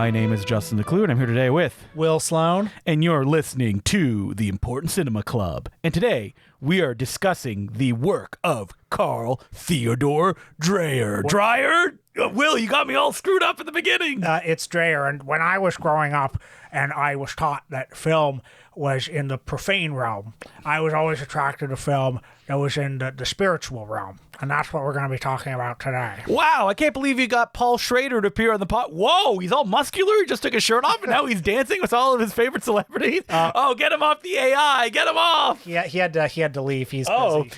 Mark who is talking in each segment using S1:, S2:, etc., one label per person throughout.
S1: My name is Justin Decloux, and I'm here today with
S2: Will Sloan.
S1: And you're listening to the Important Cinema Club. And today we are discussing the work of Carl Theodore Dreyer. Dreyer? Will, you got me all screwed up at the beginning.
S2: It's Dreyer, and when I was growing up and I was taught that film was in the profane realm, I was always attracted to film that was in the spiritual realm. And that's what we're going to be talking about today.
S1: Wow, I can't believe you got Paul Schrader to appear on the pod. Whoa, he's all muscular. He just took his shirt off, and now he's dancing with all of his favorite celebrities. Get him off the AI. Get him off.
S2: Yeah, he had to leave. He's busy.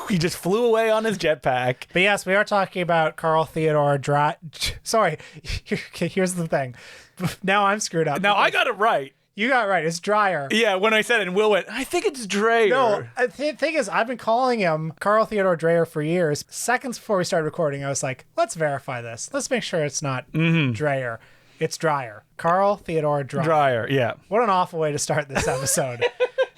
S1: He just flew away on his jetpack.
S2: But yes, we are talking about Carl Theodore Dreyer. Sorry, here's the thing. Now I'm screwed up.
S1: Now I got it right.
S2: You got it right. It's Dreyer.
S1: Yeah, when I said it, and Will went, I think it's Dreyer.
S2: No, the thing is, I've been calling him Carl Theodore Dreyer for years. Seconds before we started recording, I was like, let's verify this. Let's make sure it's not Dreyer. It's Dreyer. Carl Theodore Dreyer.
S1: Dreyer, yeah.
S2: What an awful way to start this episode.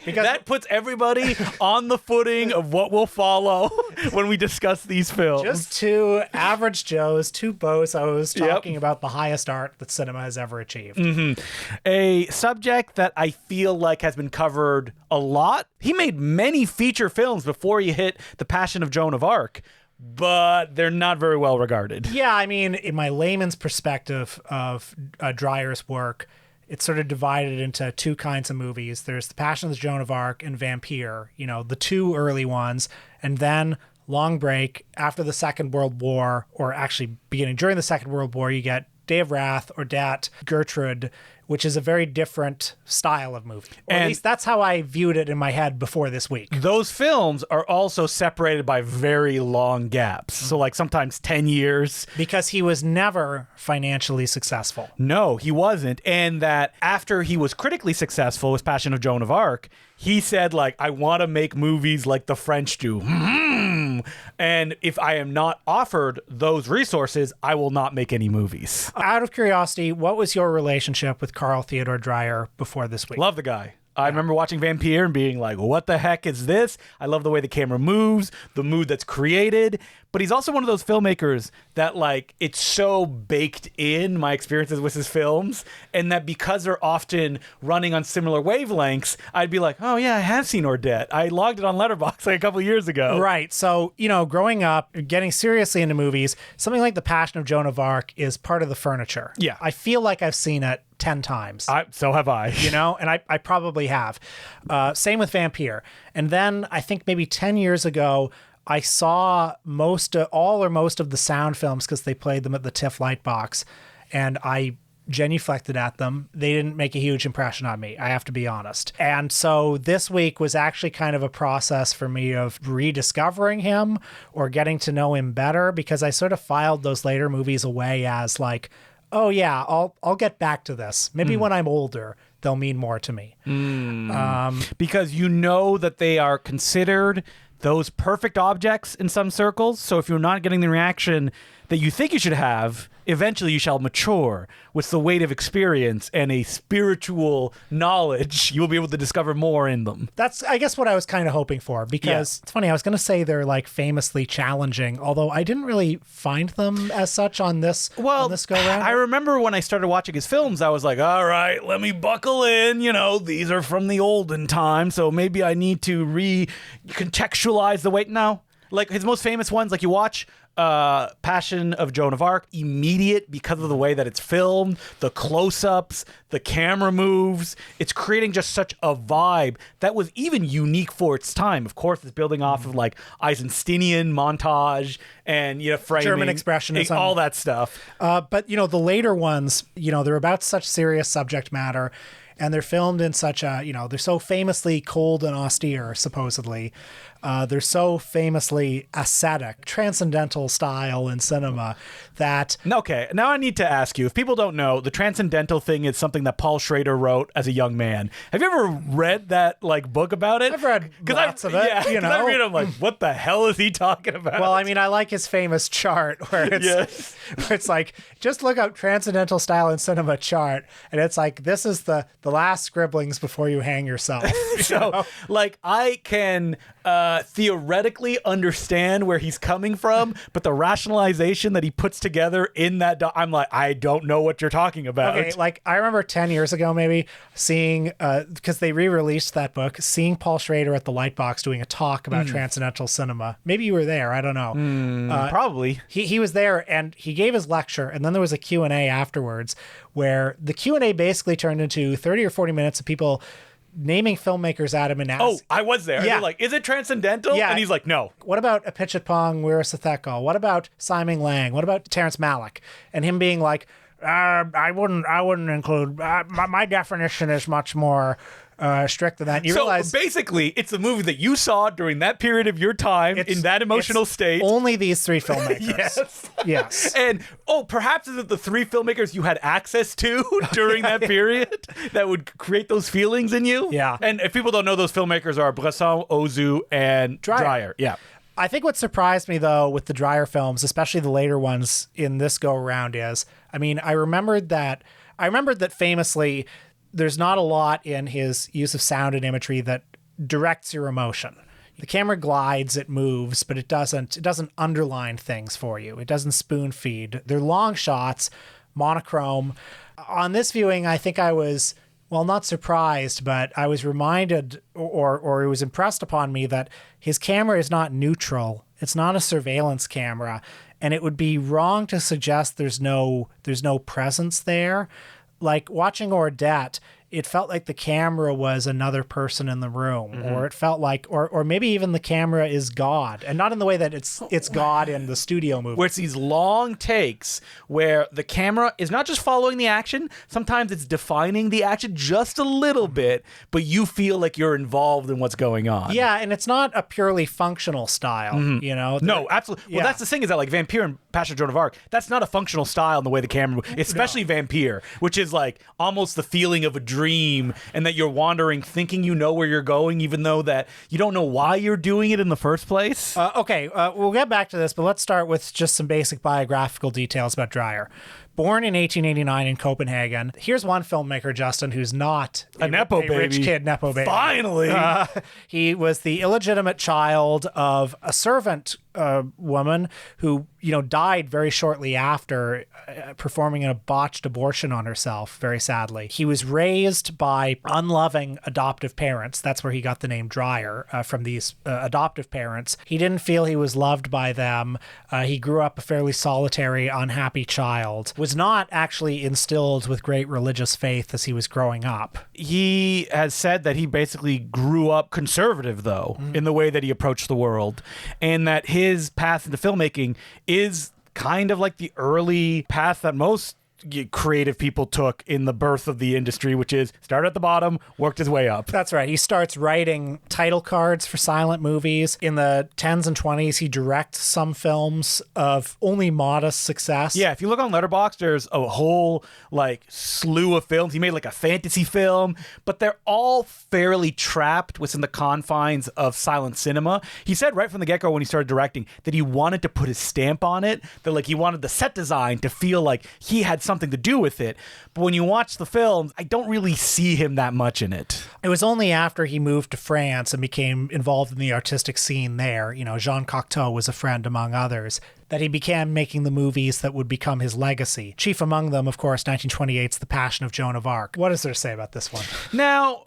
S2: Because
S1: that puts everybody on the footing of what will follow when we discuss these films.
S2: Just two average Joes, two bozos talking about the highest art that cinema has ever achieved.
S1: A subject that I feel like has been covered a lot. He made many feature films before he hit The Passion of Joan of Arc, but they're not very well regarded.
S2: Yeah, I mean, in my layman's perspective of Dreyer's work, it's sort of divided into two kinds of movies. There's The Passion of Joan of Arc and Vampire, the two early ones. And then long break after the Second World War, or actually beginning during the Second World War, you get Day of Wrath or Dat Gertrude, which is a very different style of movie. Or at least that's how I viewed it in my head before this week.
S1: Those films are also separated by very long gaps. So like sometimes 10 years.
S2: Because he was never financially successful.
S1: No, he wasn't. And that after he was critically successful with Passion of Joan of Arc, he said, I want to make movies like the French do. And if I am not offered those resources, I will not make any movies.
S2: Out of curiosity, what was your relationship with Carl Theodore Dreyer before this week?
S1: Love the guy. I remember watching Vampire and being like, what the heck is this? I love the way the camera moves, the mood that's created. But he's also one of those filmmakers that, it's so baked in my experiences with his films, and that because they're often running on similar wavelengths, I'd be like, oh, yeah, I have seen Ordette. I logged it on Letterboxd a couple years ago.
S2: Right. So, growing up, getting seriously into movies, something like The Passion of Joan of Arc is part of the furniture.
S1: Yeah.
S2: I feel like I've seen it 10 times.
S1: So have I.
S2: And I probably have. Same with Vampire. And then I think maybe 10 years ago, I saw all or most of the sound films because they played them at the TIFF Lightbox, and I genuflected at them. They didn't make a huge impression on me, I have to be honest. And so this week was actually kind of a process for me of rediscovering him or getting to know him better, because I sort of filed those later movies away as oh yeah, I'll get back to this. Maybe when I'm older, they'll mean more to me.
S1: Because that they are considered those perfect objects in some circles. So if you're not getting the reaction that you think you should have, eventually you shall mature with the weight of experience and a spiritual knowledge. You will be able to discover more in them.
S2: That's, I guess, what I was kind of hoping for, because It's funny, I was going to say they're famously challenging, although I didn't really find them as such on this go-round.
S1: I remember when I started watching his films, I was like, all right, let me buckle in. These are from the olden time, so maybe I need to recontextualize the weight. No. His most famous ones, you watch Passion of Joan of Arc, immediate because of the way that it's filmed, the close-ups, the camera moves. It's creating just such a vibe that was even unique for its time. Of course, it's building off of Eisensteinian montage and framing,
S2: German expressionism,
S1: all that stuff.
S2: But the later ones, they're about such serious subject matter. And they're filmed in such a, they're so famously cold and austere, supposedly. They're so famously ascetic, transcendental style in cinema that...
S1: Okay, now I need to ask you, if people don't know, the transcendental thing is something that Paul Schrader wrote as a young man. Have you ever read that book about it?
S2: I've read lots of it,
S1: Yeah, I read it, I'm like, what the hell is he talking about?
S2: Well, I mean, I like his famous chart where it's, where it's just look up transcendental style in cinema chart, and it's this is the last scribblings before you hang yourself.
S1: So, I can theoretically understand where he's coming from, but the rationalization that he puts together in that, I'm like, I don't know what you're talking about.
S2: Okay, like I remember 10 years ago, maybe seeing, because they re-released that book, seeing Paul Schrader at the Lightbox doing a talk about transcendental cinema. Maybe you were there. I don't know.
S1: Probably.
S2: He was there and he gave his lecture, and then there was a Q&A afterwards where the Q&A basically turned into 30 or 40 minutes of people naming filmmakers at him and asking.
S1: Oh, I was there.
S2: Yeah.
S1: They're like, is it transcendental?
S2: Yeah.
S1: And he's like, no.
S2: What about Apichatpong Weerasethakul? What about Simon Lang? What about Terrence Malick? And him being like, I wouldn't include. My definition is much more strict than that. You realize
S1: basically, it's a movie that you saw during that period of your time in that emotional state.
S2: Only these three filmmakers.
S1: Yes.
S2: Yes.
S1: And perhaps is it the three filmmakers you had access to during that period that would create those feelings in you?
S2: Yeah.
S1: And if people don't know, those filmmakers are Bresson, Ozu, and Dreyer. Yeah.
S2: I think what surprised me, though, with the Dreyer films, especially the later ones in this go-around is, I mean, I remembered that famously there's not a lot in his use of sound and imagery that directs your emotion. The camera glides, it moves, but it doesn't underline things for you. It doesn't spoon feed. They're long shots, monochrome. On this viewing, I think I was, well, not surprised, but I was reminded or it was impressed upon me that his camera is not neutral. It's not a surveillance camera, and it would be wrong to suggest there's no presence there. Like watching Ordette, it felt like the camera was another person in the room, or it felt like, or maybe even the camera is God, and not in the way that it's God in the studio movie.
S1: Where it's these long takes where the camera is not just following the action, sometimes it's defining the action just a little bit, but you feel like you're involved in what's going on.
S2: Yeah, and it's not a purely functional style, you know?
S1: No, absolutely. Well, that's the thing is that like Vampire and Passion of Joan of Arc, that's not a functional style in the way the camera moves, especially Vampire, which is like almost the feeling of a dream and that you're wandering thinking you know where you're going, even though that you don't know why you're doing it in the first place.
S2: Okay, we'll get back to this, but let's start with just some basic biographical details about Dreyer. Born in 1889 in Copenhagen. Here's one filmmaker, Justin, who's not
S1: a Nepo baby.
S2: Rich kid Nepo baby.
S1: Finally!
S2: He was the illegitimate child of a servant woman who, died very shortly after performing a botched abortion on herself, very sadly. He was raised by unloving adoptive parents. That's where he got the name Dreyer, from these adoptive parents. He didn't feel he was loved by them. He grew up a fairly solitary, unhappy child. Was not actually instilled with great religious faith as he was growing up.
S1: He has said that he basically grew up conservative, though, in the way that he approached the world, and that his path into filmmaking is kind of like the early path that most creative people took in the birth of the industry, which is start at the bottom, worked his way up.
S2: That's right. He starts writing title cards for silent movies. In the 10s and 20s, he directs some films of only modest success.
S1: Yeah, if you look on Letterboxd, there's a whole slew of films. He made a fantasy film, but they're all fairly trapped within the confines of silent cinema. He said right from the get-go when he started directing that he wanted to put his stamp on it, that he wanted the set design to feel like he had something to do with it. But when you watch the film, I don't really see him that much in it.
S2: It was only after he moved to France and became involved in the artistic scene there, Jean Cocteau was a friend among others, that he began making the movies that would become his legacy. Chief among them, of course, 1928's The Passion of Joan of Arc. What is there to say about this one?
S1: Now,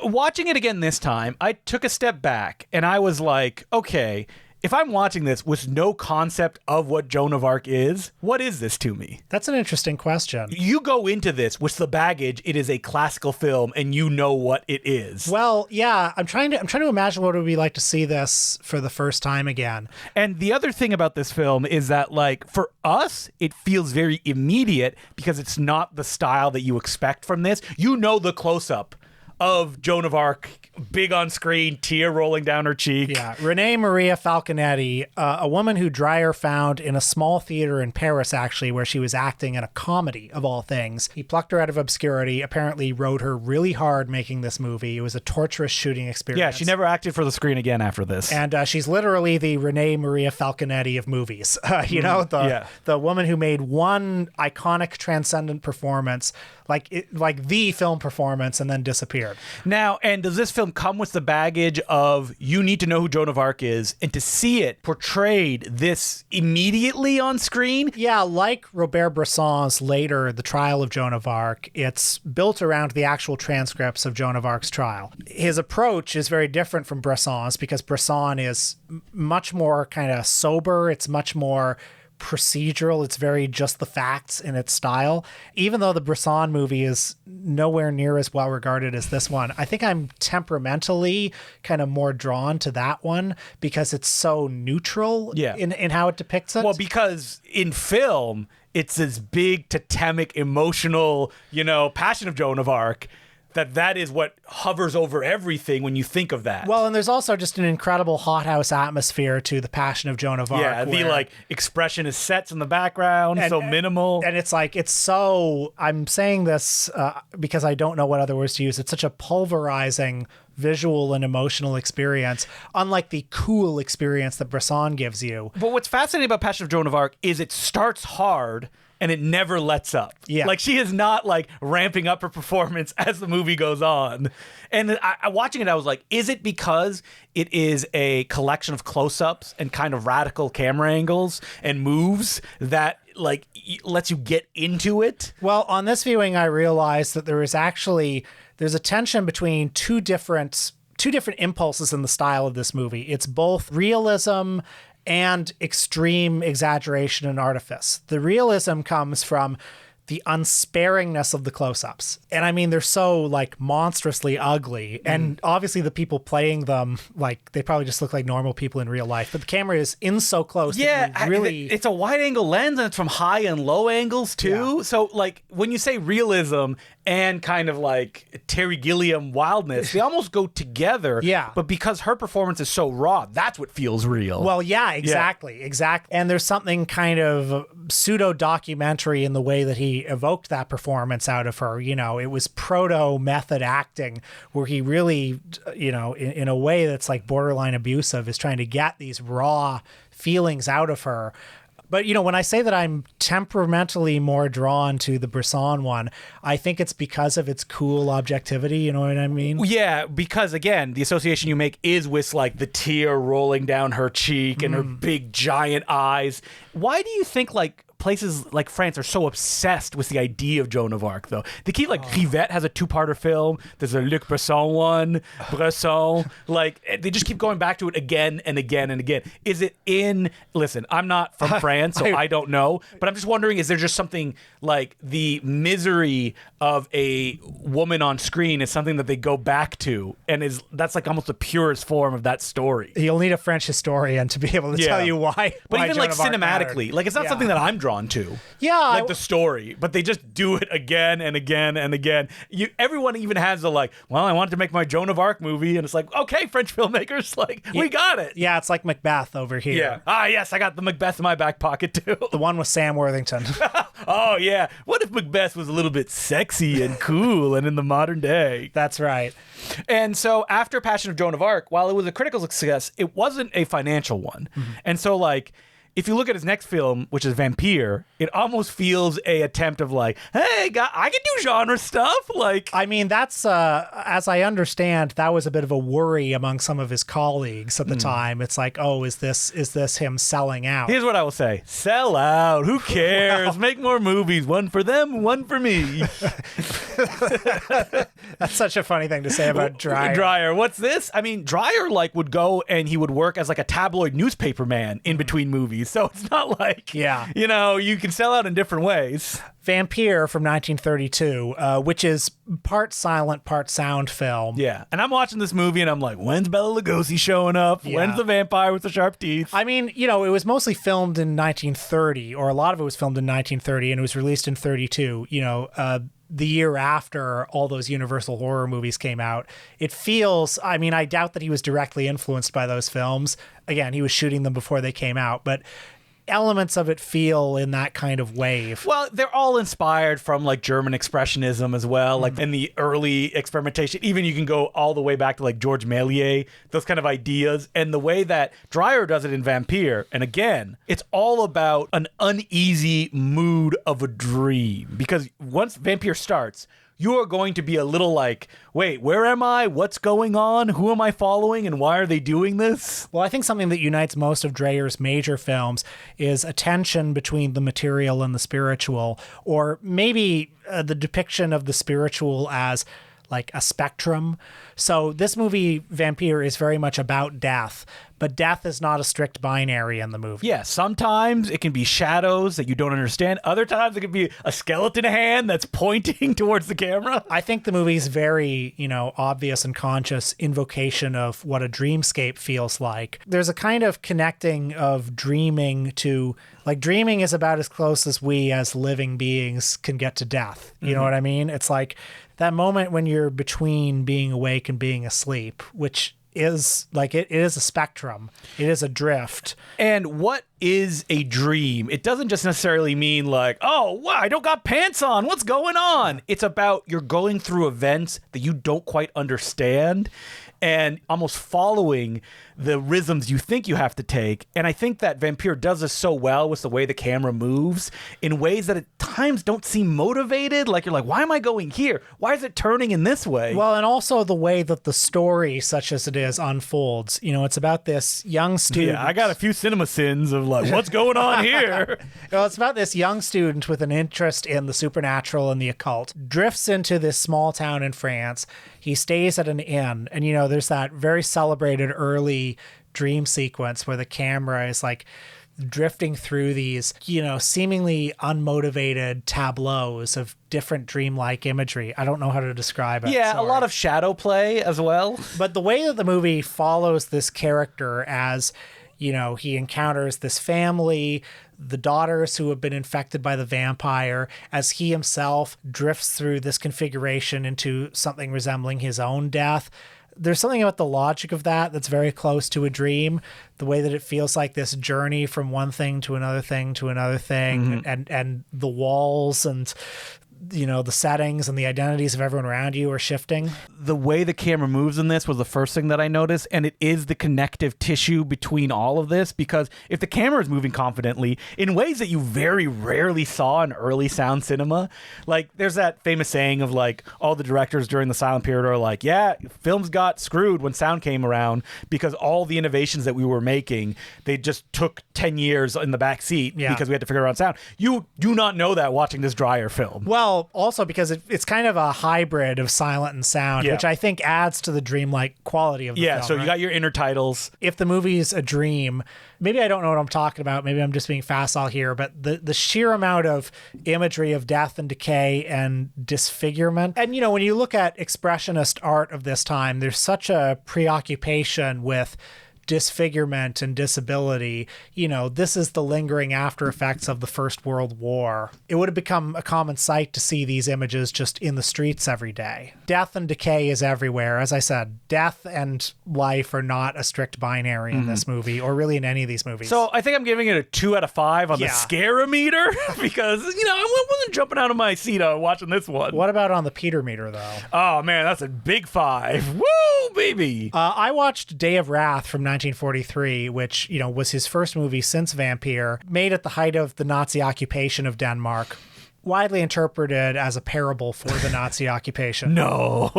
S1: watching it again this time, I took a step back and I was like, okay, if I'm watching this with no concept of what Joan of Arc is, what is this to me?
S2: That's an interesting question.
S1: You go into this with the baggage, it is a classical film, and you know what it is.
S2: Well, yeah, I'm trying to imagine what it would be like to see this for the first time again.
S1: And the other thing about this film is that, for us, it feels very immediate because it's not the style that you expect from this. You know the close-up of Joan of Arc, big on screen, tear rolling down her cheek.
S2: Yeah, Renee Maria Falconetti, a woman who Dreyer found in a small theater in Paris, actually, where she was acting in a comedy, of all things. He plucked her out of obscurity, apparently rode her really hard making this movie. It was a torturous shooting experience.
S1: Yeah, she never acted for the screen again after this.
S2: And she's literally the Renee Maria Falconetti of movies. The woman who made one iconic, transcendent performance, like the film performance, and then disappeared.
S1: Now, and does this film film come with the baggage of you need to know who Joan of Arc is, and to see it portrayed this immediately on screen.
S2: Yeah, like Robert Bresson's later The Trial of Joan of Arc, it's built around the actual transcripts of Joan of Arc's trial. His approach is very different from Bresson's because Bresson is much more kind of sober. It's much more procedural. It's very just the facts in its style. Even though the Bresson movie is nowhere near as well regarded as this one, I think I'm temperamentally kind of more drawn to that one because it's so neutral in how it depicts it.
S1: Well, because in film, it's this big totemic emotional, Passion of Joan of Arc, that is what hovers over everything when you think of that.
S2: Well, and there's also just an incredible hothouse atmosphere to the Passion of Joan of Arc.
S1: Yeah, the expressionist sets in the background, so minimal.
S2: And it's so, I'm saying this because I don't know what other words to use. It's such a pulverizing visual and emotional experience, unlike the cool experience that Bresson gives you.
S1: But what's fascinating about Passion of Joan of Arc is it starts hard and it never lets up.
S2: Yeah.
S1: Like, she is not ramping up her performance as the movie goes on. And watching it, I was like, is it because it is a collection of close-ups and kind of radical camera angles and moves that lets you get into it?
S2: Well, on this viewing, I realized that there's a tension between two different impulses in the style of this movie. It's both realism and extreme exaggeration and artifice. The realism comes from the unsparingness of the close-ups. And I mean, they're so monstrously ugly. And obviously the people playing them, they probably just look like normal people in real life. But the camera is in so close.
S1: Yeah,
S2: that really...
S1: it's a wide angle lens and it's from high and low angles too. Yeah. So when you say realism and kind of Terry Gilliam wildness, they almost go together.
S2: Yeah.
S1: But because her performance is so raw, that's what feels real.
S2: Well, yeah, exactly. And there's something kind of pseudo-documentary in the way that he evoked that performance out of her. It was proto-method acting where he really, in a way that's borderline abusive, is trying to get these raw feelings out of her. But, when I say that I'm temperamentally more drawn to the Bresson one, I think it's because of its cool objectivity. You know what I mean?
S1: Yeah, because, again, the association you make is with, the tear rolling down her cheek and her big, giant eyes. Why do you think, places like France are so obsessed with the idea of Joan of Arc, though? They keep Rivette has a two-parter film. There's a Luc Besson one, Bresson. They just keep going back to it again and again and again. Is it in? Listen, I'm not from France, so I don't know. But I'm just wondering: is there just something the misery of a woman on screen is something that they go back to, and that's almost the purest form of that story?
S2: You'll need a French historian to be able to tell you why.
S1: But
S2: why
S1: even
S2: Joan of Arc
S1: cinematically,
S2: mattered.
S1: It's not something that I'm drawn to.
S2: Yeah,
S1: the story, but they just do it again and again and again. Everyone even has the well, I wanted to make my Joan of Arc movie, and it's okay, French filmmakers, we got it.
S2: Yeah, it's like Macbeth over here.
S1: Yeah. Yes, I got the Macbeth in my back pocket too.
S2: The one with Sam Worthington.
S1: Oh yeah. What if Macbeth was a little bit sexy and cool and in the modern day?
S2: That's right.
S1: And so after Passion of Joan of Arc, while it was a critical success, it wasn't a financial one. And so if you look at his next film, which is Vampire, it almost feels a attempt of hey, I can do genre stuff.
S2: I mean, that's as I understand, that was a bit of a worry among some of his colleagues at the time. It's is this him selling out?
S1: Here's what I will say: sell out. Who cares? Well, make more movies. One for them, one for me.
S2: That's such a funny thing to say about Dreyer.
S1: Dreyer, what's this? I mean, Dreyer would go and he would work as a tabloid newspaper man in between movies. So it's not you can sell out in different ways.
S2: Vampire from 1932, which is part silent, part sound film.
S1: Yeah. And I'm watching this movie and I'm when's Bela Lugosi showing up? Yeah. When's the vampire with the sharp teeth?
S2: I mean, it was mostly filmed in 1930, or a lot of it was filmed in 1930, and it was released in 32. The year after all those Universal horror movies came out. It feels, I doubt that he was directly influenced by those films. Again, he was shooting them before they came out, but elements of it feel in that kind of wave.
S1: Well, they're all inspired from German expressionism as well, in the early experimentation. Even you can go all the way back to George Méliès, those kind of ideas. And the way that Dreyer does it in Vampire, and again, it's all about an uneasy mood of a dream. Because once Vampire starts, you are going to be a little like, wait, where am I? What's going on? Who am I following? And why are they doing this?
S2: Well, I think something that unites most of Dreyer's major films is a tension between the material and the spiritual, or maybe the depiction of the spiritual as like a spectrum. So this movie, Vampire, is very much about death, but death is not a strict binary in the movie.
S1: Yeah, sometimes it can be shadows that you don't understand. Other times it can be a skeleton hand that's pointing towards the camera.
S2: I think the movie's very, obvious and conscious invocation of what a dreamscape feels like. There's a kind of connecting of dreaming to, like, dreaming is about as close as we as living beings can get to death. You know what I mean? It's like that moment when you're between being awake and being asleep, which is like, it is a spectrum. It is a drift.
S1: And what is a dream? It doesn't just necessarily mean like, oh, wow, I don't got pants on. What's going on? It's about you're going through events that you don't quite understand and almost following the rhythms you think you have to take. And I think that Vampire does this so well with the way the camera moves in ways that at times don't seem motivated. Like, you're like, why am I going here? Why is it turning in this way?
S2: Well, and also the way that the story, such as it is, unfolds. It's about this young student.
S1: Yeah, I got a few cinema sins of like, what's going on here?
S2: Well, it's about this young student with an interest in the supernatural and the occult, drifts into this small town in France. He stays at an inn, and there's that very celebrated early dream sequence where the camera is like drifting through these, seemingly unmotivated tableaus of different dreamlike imagery. I don't know how to describe it.
S1: Yeah,
S2: Sorry.
S1: a lot of shadow play as well.
S2: But the way that the movie follows this character as, he encounters this family, the daughters who have been infected by the vampire, as he himself drifts through this configuration into something resembling his own death. There's something about the logic of that that's very close to a dream, the way that it feels like this journey from one thing to another thing to another thing, and the walls and the settings and the identities of everyone around you are shifting.
S1: The way the camera moves in this was the first thing that I noticed, and it is the connective tissue between all of this, because if the camera is moving confidently in ways that you very rarely saw in early sound cinema, like there's that famous saying of like all the directors during the silent period are like, yeah, films got screwed when sound came around because all the innovations that we were making, they just took 10 years in the back seat because we had to figure out sound. You do not know that watching this Dreyer film.
S2: Well, also because it's kind of a hybrid of silent and sound, which I think adds to the dreamlike quality of the film.
S1: So you got your inner titles.
S2: If the movie's a dream, maybe I don't know what I'm talking about. Maybe I'm just being facile here, but the sheer amount of imagery of death and decay and disfigurement. And, when you look at expressionist art of this time, there's such a preoccupation with disfigurement and disability. This is the lingering after effects of the First World War. It would have become a common sight to see these images just in the streets every day. Death and decay is everywhere. As I said, death and life are not a strict binary in this movie, or really in any of these movies.
S1: So I think I'm giving it a 2 out of 5 on the scare-o-meter because, I wasn't jumping out of my seat watching this one.
S2: What about on the Peter meter, though?
S1: Oh, man, that's a big 5. Woo, baby!
S2: I watched Day of Wrath from 1943, which, was his first movie since Vampire, made at the height of the Nazi occupation of Denmark. Widely interpreted as a parable for the Nazi occupation.
S1: No.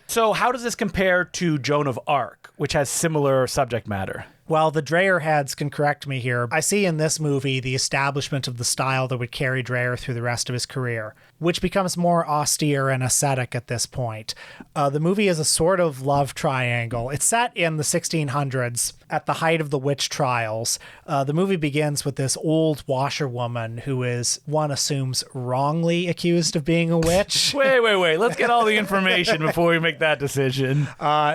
S1: So how does this compare to Joan of Arc, which has similar subject matter?
S2: Well, the Dreyer heads can correct me here. I see in this movie the establishment of the style that would carry Dreyer through the rest of his career, which becomes more austere and ascetic at this point. The movie is a sort of love triangle. It's set in the 1600s at the height of the witch trials. The movie begins with this old washerwoman who is, one assumes, wrongly accused of being a witch.
S1: Wait. Let's get all the information before we make that decision.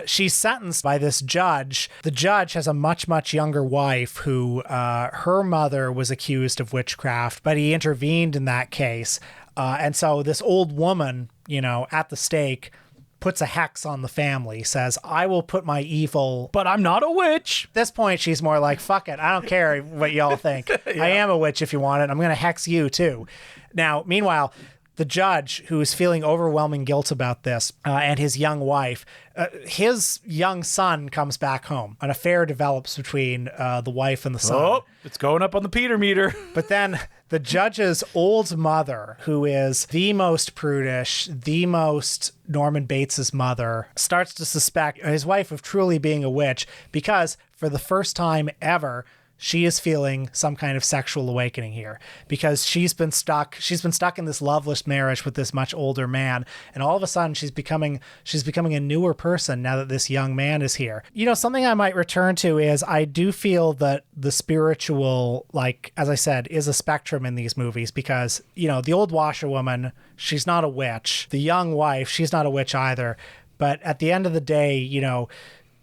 S2: She's sentenced by this judge. The judge has a much younger wife who her mother was accused of witchcraft, but he intervened in that case. And so this old woman, at the stake, puts a hex on the family, says, I will put my evil...
S1: But I'm not a witch.
S2: At this point, she's more like, fuck it. I don't care what y'all think. I am a witch if you want it. I'm going to hex you too. Now, meanwhile, the judge, who is feeling overwhelming guilt about this, and his young wife, his young son comes back home. An affair develops between the wife and the son.
S1: Oh, it's going up on the Peter meter.
S2: But then the judge's old mother, who is the most prudish, the most Norman Bates's mother, starts to suspect his wife of truly being a witch because for the first time ever, she is feeling some kind of sexual awakening here because she's been stuck in this loveless marriage with this much older man, and all of a sudden she's becoming a newer person now that this young man is here. You know, something I might return to is I do feel that the spiritual, like as I said, is a spectrum in these movies because, you know, the old washerwoman, she's not a witch. The young wife, she's not a witch either. But at the end of the day, you know,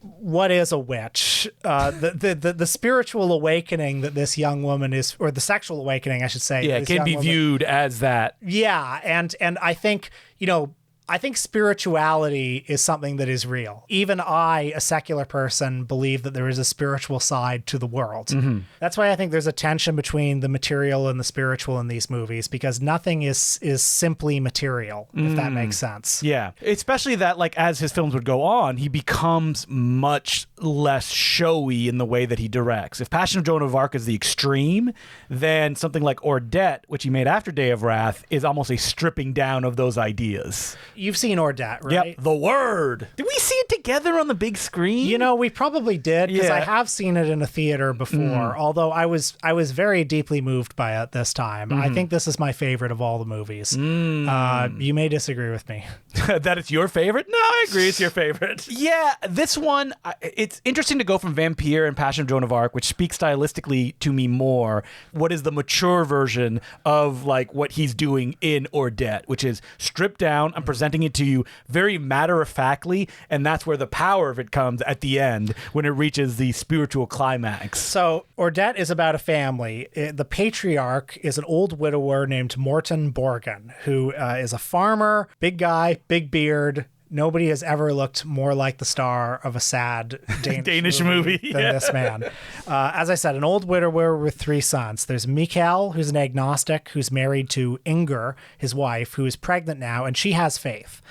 S2: what is a witch? The spiritual awakening that this young woman is, or the sexual awakening, I should say.
S1: Yeah, it can be viewed as that.
S2: Yeah, and I think, you know, I think spirituality is something that is real. Even I, a secular person, believe that there is a spiritual side to the world. Mm-hmm. That's why I think there's a tension between the material and the spiritual in these movies, because nothing is simply material, if that makes sense.
S1: Yeah, especially that, like, as his films would go on, he becomes much less showy in the way that he directs. If Passion of Joan of Arc is the extreme, then something like Ordette, which he made after Day of Wrath, is almost a stripping down of those ideas.
S2: You've seen Ordette, right?
S1: Yep, The Word. Did we see it together on the big screen?
S2: You know, we probably did, because I have seen it in a theater before, although I was very deeply moved by it this time. I think this is my favorite of all the movies. You may disagree with me.
S1: That it's your favorite? No, I agree, it's your favorite. Yeah, this one, it's interesting to go from Vampire and Passion of Joan of Arc, which speaks stylistically to me more. What is the mature version of, like, what he's doing in Ordette, which is stripped down. I'm presenting it to you very matter-of-factly, and that's where the power of it comes at the end when it reaches the spiritual climax.
S2: So Ordette is about a family. The patriarch is an old widower named Morton Borgin, who is a farmer, big guy, big beard. Nobody has ever looked more like the star of a sad Danish movie than this man. As I said, an old widower with 3 sons. There's Mikael, who's an agnostic, who's married to Inger, his wife, who is pregnant now, and she has faith.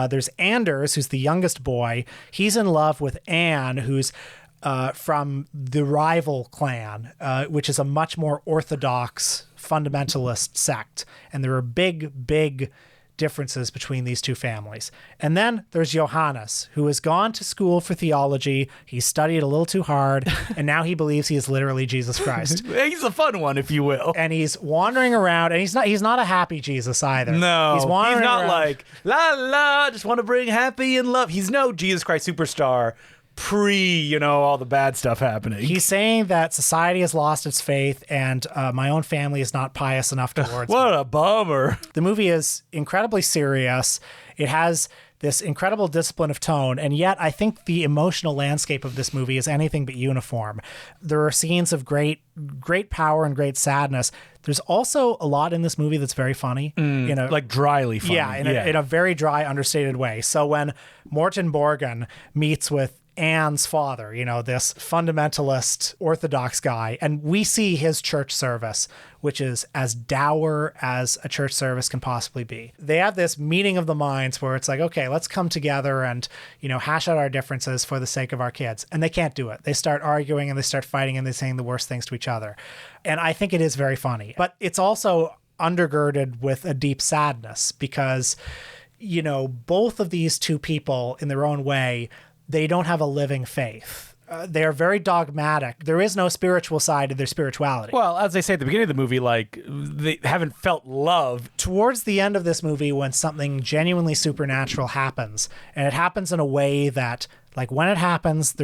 S2: There's Anders, who's the youngest boy. He's in love with Anne, who's from the rival clan, which is a much more orthodox fundamentalist sect. And there are big differences between these two families. And then there's Johannes, who has gone to school for theology. He studied a little too hard, and now he believes he is literally Jesus Christ.
S1: He's a fun one, if you will.
S2: And he's wandering around, and he's not a happy Jesus either.
S1: No,
S2: he's not
S1: around, like, la la, just want to bring happy and love. He's no Jesus Christ superstar pre, all the bad stuff happening.
S2: He's saying that society has lost its faith, and my own family is not pious enough towards
S1: What
S2: me.
S1: a bummer.
S2: The movie is incredibly serious. It has this incredible discipline of tone, and yet I think the emotional landscape of this movie is anything but uniform. There are scenes of great power and great sadness. There's also a lot in this movie that's very funny.
S1: Like dryly funny.
S2: Yeah, in a very dry, understated way. So when Morton Borgin meets with Anne's father, this fundamentalist Orthodox guy, and we see his church service, which is as dour as a church service can possibly be. They have this meeting of the minds where it's like, okay, let's come together and, hash out our differences for the sake of our kids. And they can't do it. They start arguing and they start fighting and they're saying the worst things to each other. And I think it is very funny, but it's also undergirded with a deep sadness because, both of these two people in their own way, they don't have a living faith. They are very dogmatic. There is no spiritual side to their spirituality.
S1: Well, as they say at the beginning of the movie, like, they haven't felt love.
S2: Towards the end of this movie, when something genuinely supernatural happens, and it happens in a way that, like, when it happens,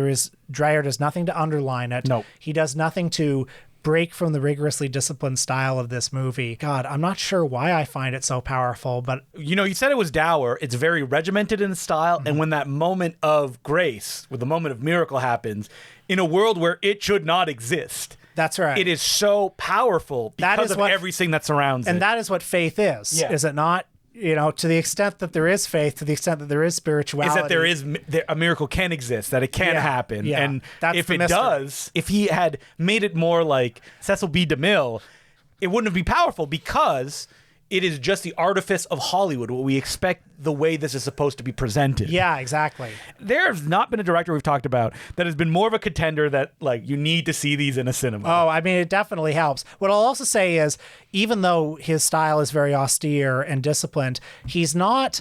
S2: Dreyer does nothing to underline it.
S1: No.
S2: He does nothing to break from the rigorously disciplined style of this movie. God, I'm not sure why I find it so powerful, but...
S1: You said it was dour. It's very regimented in style, and when that moment of grace, when the moment of miracle happens, in a world where it should not exist...
S2: That's right.
S1: It is so powerful because of everything that surrounds it.
S2: And that is what faith is, is it not? To the extent that there is faith, to the extent that there is spirituality.
S1: Is that a miracle can exist, that it can happen.
S2: Yeah.
S1: And
S2: that's
S1: if
S2: the
S1: it
S2: mystery.
S1: does, if he had made it more like Cecil B. DeMille, it wouldn't be powerful because it is just the artifice of Hollywood, what we expect the way this is supposed to be presented.
S2: Yeah, exactly.
S1: There has not been a director we've talked about that has been more of a contender that like you need to see these in a cinema.
S2: Oh, I mean, it definitely helps. What I'll also say is, even though his style is very austere and disciplined, he's not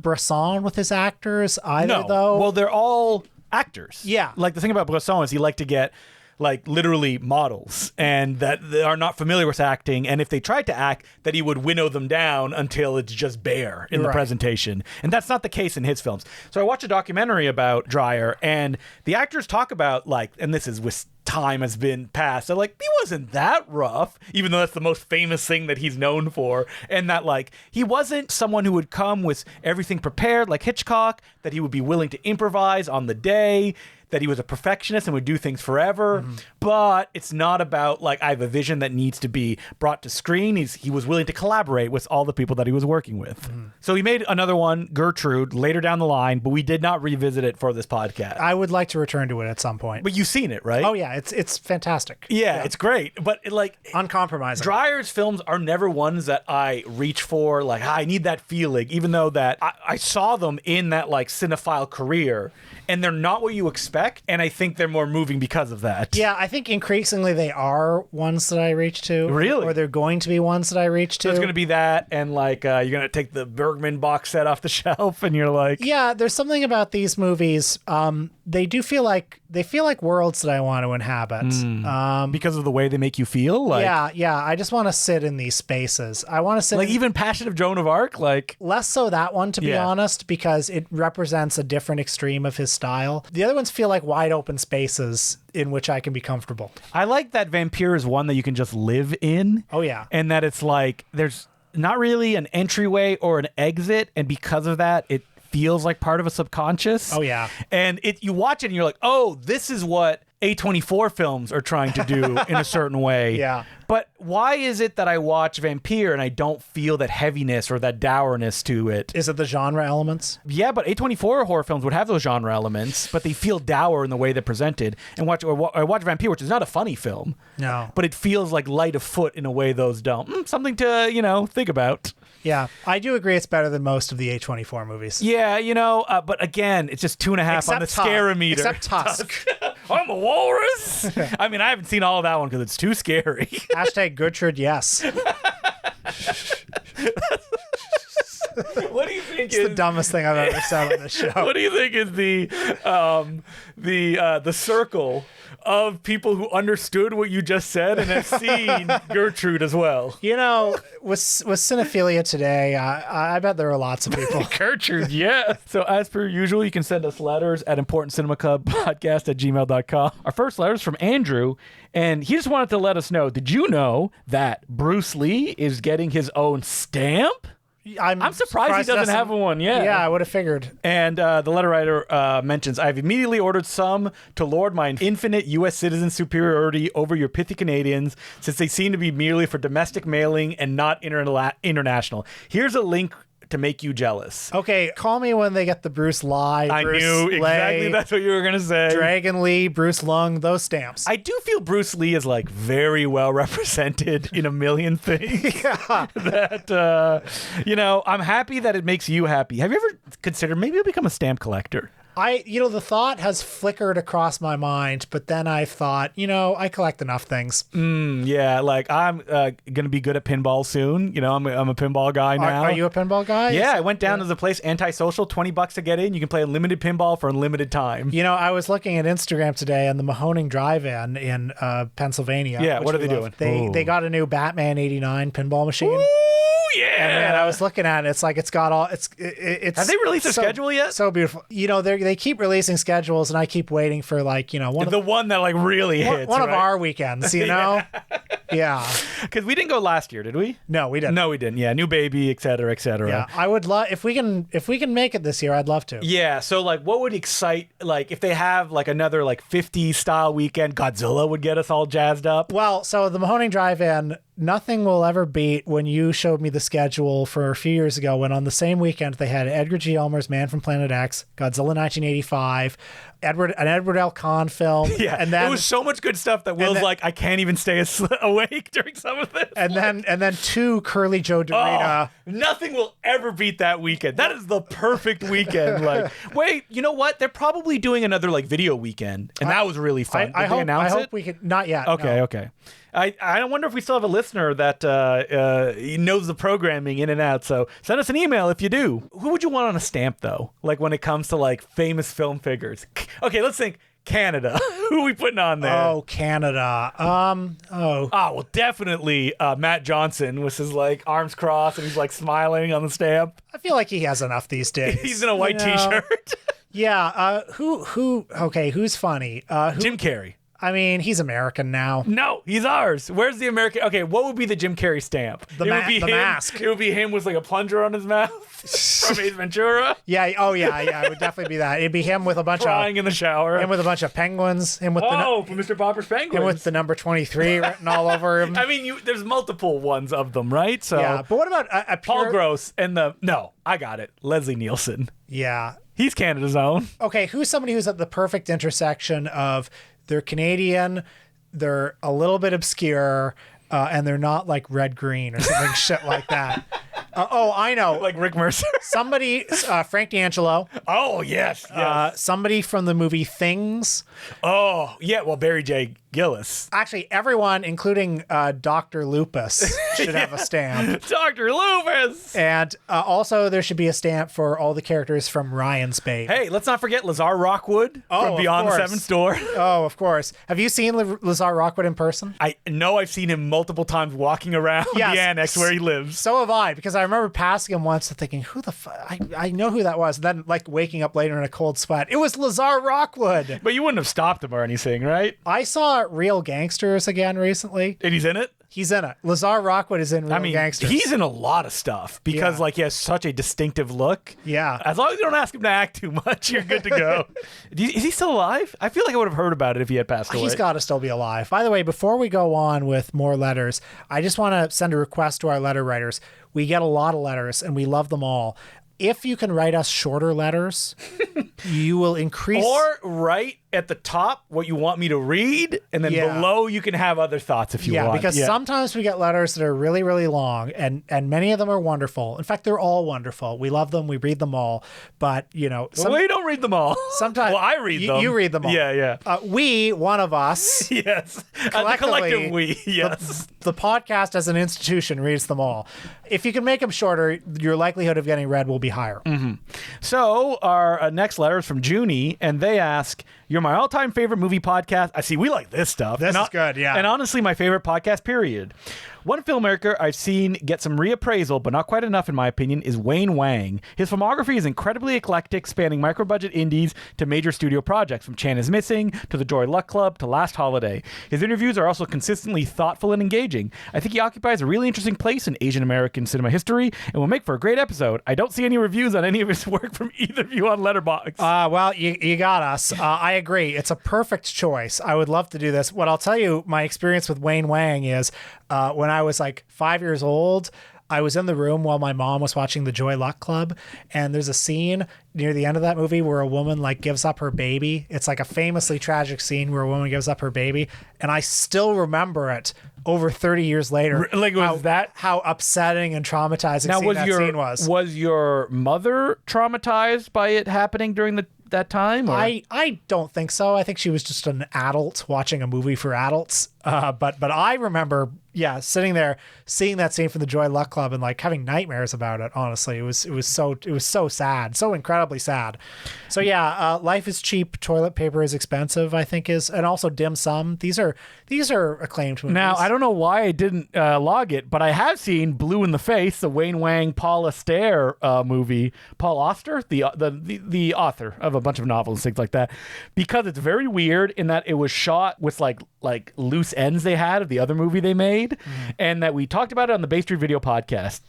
S2: Bresson with his actors either,
S1: No.
S2: though.
S1: Well, they're all actors.
S2: Yeah.
S1: Like the thing about Bresson is he liked to get like literally models and that they are not familiar with acting, and if they tried to act, that he would winnow them down until it's just bare in the
S2: Right.
S1: presentation. And that's not the case in his films. So I watched a documentary about Dreyer, and the actors talk about like, and this is with time has been passed, they're like, he wasn't that rough, even though that's the most famous thing that he's known for, and that like he wasn't someone who would come with everything prepared like Hitchcock, that he would be willing to improvise on the day, that he was a perfectionist and would do things forever. But it's not about like I have a vision that needs to be brought to screen. He was willing to collaborate with all the people that he was working with. So he made another one, Gertrude, later down the line, but we did not revisit it for this podcast.
S2: I would like to return to it at some point.
S1: But you've seen it, right?
S2: Oh yeah, it's fantastic.
S1: Yeah, it's great. But like
S2: Uncompromising.
S1: Dreyer's films are never ones that I reach for, like, I need that feeling, even though that I saw them in that like cinephile career, and they're not what you expect, and I think they're more moving because of that.
S2: Yeah, I think increasingly they are ones that I reach to.
S1: Really?
S2: Or they're going to be ones that I reach to.
S1: So it's going to be that, and like you're going to take the Bergman box set off the shelf, and you're like,
S2: Yeah, there's something about these movies. They do feel like worlds that I want to inhabit.
S1: because of the way they make you feel, like,
S2: Yeah. I just want to sit in these spaces. I want to sit
S1: like
S2: in,
S1: even Passion of Joan of Arc, like.
S2: less so that one, to be
S1: Yeah.
S2: honest, because it represents a different extreme of his style. The other ones feel like wide open spaces in which I can be comfortable.
S1: I like that Vampire is one that you can just live in.
S2: Oh, yeah.
S1: And that it's like there's not really an entryway or an exit, and because of that, it feels like part of a subconscious.
S2: Oh, yeah.
S1: And you watch it and you're like, oh, this is what A24 films are trying to do in a certain way.
S2: Yeah.
S1: But why is it that I watch Vampire and I don't feel that heaviness or that dourness to it?
S2: Is it the genre elements?
S1: Yeah, but A24 horror films would have those genre elements, but they feel dour in the way they're presented. And I watch Vampire, which is not a funny film.
S2: No.
S1: But it feels like light of foot in a way those don't. Something to, think about.
S2: Yeah, I do agree it's better than most of the A24 movies.
S1: Yeah, but again, it's just 2.5 on the scary-meter.
S2: Except Tusk.
S1: I'm a walrus. I mean, I haven't seen all of that one because it's too scary.
S2: Hashtag Gertrude, yes.
S1: What do you think
S2: It's the dumbest thing I've ever said on this show.
S1: What do you think is the circle of people who understood what you just said and have seen Gertrude as well?
S2: With cinephilia today, I bet there are lots of people.
S1: Gertrude, yeah. So as per usual, you can send us letters at importantcinemaclubpodcast@gmail.com. Our first letter is from Andrew, and he just wanted to let us know, did you know that Bruce Lee is getting his own stamp? I'm surprised he doesn't have one yet.
S2: Yeah, I would have figured.
S1: And the letter writer mentions, I've immediately ordered some to lord my infinite U.S. citizen superiority over your pithy Canadians, since they seem to be merely for domestic mailing and not international. Here's a link to make you jealous.
S2: Okay, call me when they get the Bruce Lee,
S1: I
S2: Bruce
S1: knew exactly
S2: Lay,
S1: that's what you were going to say.
S2: Dragon Lee, Bruce Lung, those stamps.
S1: I do feel Bruce Lee is like very well represented in a million things.
S2: Yeah.
S1: That, I'm happy that it makes you happy. Have you ever considered maybe you'll become a stamp collector?
S2: The thought has flickered across my mind, but then I've thought, I collect enough things.
S1: Yeah, like I'm going to be good at pinball soon. I'm a pinball guy now.
S2: Are you a pinball guy?
S1: Yeah, I went down to the place, Antisocial, $20 to get in. You can play unlimited pinball for unlimited time.
S2: I was looking at Instagram today and the Mahoning Drive-In in Pennsylvania.
S1: Yeah, what are they doing?
S2: They got a new Batman '89 pinball machine.
S1: Ooh, yeah.
S2: And man, I was looking at it. It's like it's got all. It's.
S1: Have they released a schedule yet?
S2: So beautiful. They keep releasing schedules, and I keep waiting for
S1: one that like really hits.
S2: One of our weekends, Yeah.
S1: Because we didn't go last year, did we?
S2: No, we didn't.
S1: No, we didn't. Yeah, new baby, et cetera, et cetera.
S2: Yeah, I would love if we can make it this year. I'd love to.
S1: Yeah. So like, what would excite if they have like another like 50 style weekend? Godzilla would get us all jazzed up.
S2: Well, so the Mahoning Drive-In nothing will ever beat when you showed me the schedule for a few years ago when on the same weekend they had Edgar G. Ulmer's Man from Planet X, Godzilla 1985, an Edward L. Kahn film.
S1: Yeah,
S2: and then
S1: it was so much good stuff that Will's like, I can't even stay awake during some of this.
S2: And then 2 Curly Joe Dorita.
S1: Nothing will ever beat that weekend. That is the perfect weekend. Like, wait, you know what? They're probably doing another like video weekend, and that was really fun. Did they announce
S2: I
S1: it?
S2: hope we can. Not yet.
S1: Okay,
S2: no.
S1: okay. I wonder if we still have a listener that knows the programming in and out. So send us an email if you do. Who would you want on a stamp, though? Like when it comes to like famous film figures. Okay, let's think. Canada. Who are we putting on there?
S2: Oh, Canada.
S1: Well, definitely Matt Johnson with his like arms crossed and he's like smiling on the stamp.
S2: I feel like he has enough these days.
S1: He's in a white t-shirt.
S2: Yeah. Who's funny?
S1: Jim Carrey.
S2: I mean, he's American now.
S1: No, he's ours. Where's the American? Okay, what would be the Jim Carrey stamp?
S2: The mask.
S1: It would be him with like a plunger on his mouth from Ace Ventura.
S2: Yeah. Oh, yeah. It would definitely be that. It'd be him with a bunch
S1: crying in the shower.
S2: Him with a bunch of penguins. Him with
S1: from Mr. Popper's Penguins.
S2: Him with the number 23 written all over him.
S1: I mean, there's multiple ones of them, right? So
S2: yeah. But what about a pure...
S1: Paul Gross and I got it. Leslie Nielsen.
S2: Yeah.
S1: He's Canada's own.
S2: Okay, who's somebody who's at the perfect intersection of they're Canadian, they're a little bit obscure, and they're not like red green or something shit like that. I know.
S1: Like Rick Mercer.
S2: Somebody, Frank D'Angelo.
S1: Oh, yes.
S2: Somebody from the movie Things.
S1: Oh, yeah. Well, Barry J. Gillis.
S2: Actually, everyone, including Dr. Lupus, should have a stamp.
S1: Dr. Lupus!
S2: And also, there should be a stamp for all the characters from Ryan's Spade.
S1: Hey, let's not forget Lazar Rockwood from Beyond the Seventh Door.
S2: Oh, of course. Have you seen Lazar Rockwood in person?
S1: I know I've seen him multiple times walking around the annex where he lives.
S2: So have I, because I remember passing him once and thinking, who the fuck? I know who that was. And then, like, waking up later in a cold sweat. It was Lazar Rockwood.
S1: But you wouldn't have stopped him or anything, right?
S2: I saw Real Gangsters again recently.
S1: And he's in it?
S2: He's in it. Lazar Rockwood is in Real Gangsters.
S1: He's in a lot of stuff because he has such a distinctive look.
S2: Yeah.
S1: As long as you don't ask him to act too much, you're good to go. Is he still alive? I feel like I would have heard about it if he had passed away.
S2: He's got to still be alive. By the way, before we go on with more letters, I just want to send a request to our letter writers. We get a lot of letters and we love them all. If you can write us shorter letters, you will increase...
S1: Or write at the top what you want me to read, and then below you can have other thoughts if you want.
S2: Because sometimes we get letters that are really, really long, and many of them are wonderful. In fact, they're all wonderful. We love them. We read them all. But, we
S1: don't read them all.
S2: Sometimes...
S1: Well, I read them.
S2: You read them all.
S1: Yeah.
S2: We, one of us...
S1: Yes. The collective we, yes.
S2: The podcast as an institution reads them all. If you can make them shorter, your likelihood of getting read will be higher.
S1: Mm-hmm. So our next letter is from Junie, and they ask, "You're my all-time favorite movie podcast." I see we like this stuff.
S2: This is good, yeah.
S1: And honestly, my favorite podcast, period. One filmmaker I've seen get some reappraisal, but not quite enough in my opinion, is Wayne Wang. His filmography is incredibly eclectic, spanning micro-budget indies to major studio projects, from Chan is Missing to The Joy Luck Club to Last Holiday. His interviews are also consistently thoughtful and engaging. I think he occupies a really interesting place in Asian American cinema history and will make for a great episode. I don't see any reviews on any of his work from either of you on Letterboxd.
S2: Well, you got us. I agree. It's a perfect choice. I would love to do this. What I'll tell you, my experience with Wayne Wang is when I was like 5 years old, I was in the room while my mom was watching The Joy Luck Club, and there's a scene near the end of that movie where a woman like gives up her baby. It's like a famously tragic scene where a woman gives up her baby, and I still remember it over 30 years later.
S1: Like,
S2: how upsetting and traumatizing scene was.
S1: Was your mother traumatized by it happening during that time? Or?
S2: I don't think so. I think she was just an adult watching a movie for adults. But I remember, sitting there, seeing that scene from The Joy Luck Club and like having nightmares about it. Honestly, it was so sad, so incredibly sad. So life is cheap, toilet paper is expensive, I think and also dim sum. These are acclaimed movies.
S1: Now I don't know why I didn't log it, but I have seen Blue in the Face, the Wayne Wang Paul Auster movie. Paul Auster, the author of a bunch of novels and things like that, because it's very weird in that it was shot with like loose ends they had of the other movie they made, and that we talked about it on the Bay Street Video podcast.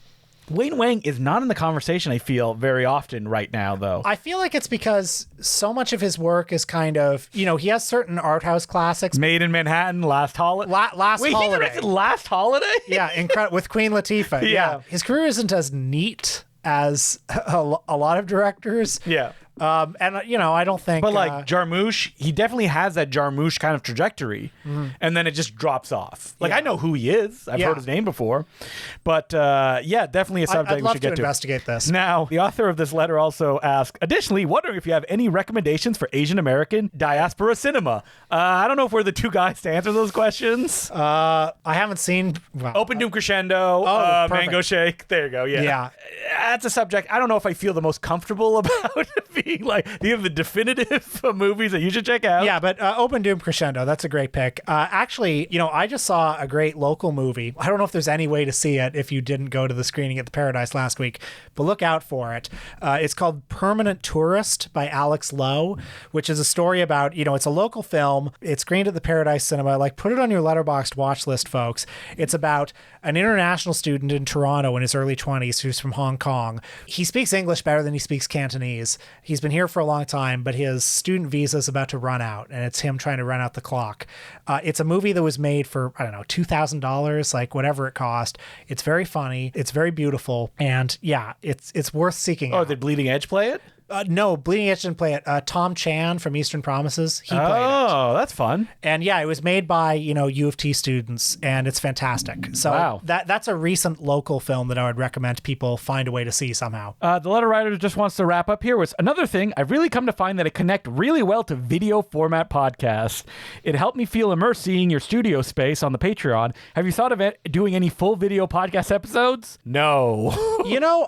S1: Wayne Wang is not in the conversation, I feel, very often right now, though.
S2: I feel like it's because so much of his work is kind of, he has certain art house classics.
S1: Made in Manhattan, Last Holiday.
S2: Last
S1: Wait,
S2: Holiday.
S1: he directed Last Holiday?
S2: Yeah, incredible. With Queen Latifah.
S1: Yeah.
S2: His career isn't as neat as a lot of directors.
S1: Yeah.
S2: And I don't think.
S1: But like Jarmusch, he definitely has that Jarmusch kind of trajectory, and then it just drops off. Like I know who he is; I've heard his name before, but definitely a subject
S2: I'd love
S1: we should get to.
S2: Investigate this.
S1: Now, the author of this letter also asked, additionally, wondering if you have any recommendations for Asian American diaspora cinema. I don't know if we're the two guys to answer those questions.
S2: I haven't seen
S1: Open Doom Crescendo, Mango Shake. There you go. Yeah, that's a subject I don't know if I feel the most comfortable about. Being like the definitive movies that you should check out.
S2: Yeah, but Open Doom Crescendo, that's a great pick. Actually, I just saw a great local movie. I don't know if there's any way to see it if you didn't go to the screening at the Paradise last week, but look out for it. It's called Permanent Tourist by Alex Lowe, which is a story about, it's a local film. It's screened at the Paradise Cinema. Like, put it on your Letterboxd watch list, folks. It's about an international student in Toronto in his early 20s who's from Hong Kong. He speaks English better than he speaks Cantonese. He's been here for a long time, but his student visa is about to run out, and it's him trying to run out the clock. It's a movie that was made for, I don't know, $2,000, like whatever it cost. It's very funny. It's very beautiful. And yeah, it's worth seeking out.
S1: Did Bleeding Edge play it?
S2: No, Bleeding Edge didn't play it. Tom Chan from Eastern Promises, he played it.
S1: Oh, that's fun.
S2: And yeah, it was made by, U of T students, and it's fantastic. So that's a recent local film that I would recommend people find a way to see somehow.
S1: The letter writer just wants to wrap up here with another thing. I've really come to find that I connect really well to video format podcasts. It helped me feel immersed seeing your studio space on the Patreon. Have you thought of doing any full video podcast episodes? No.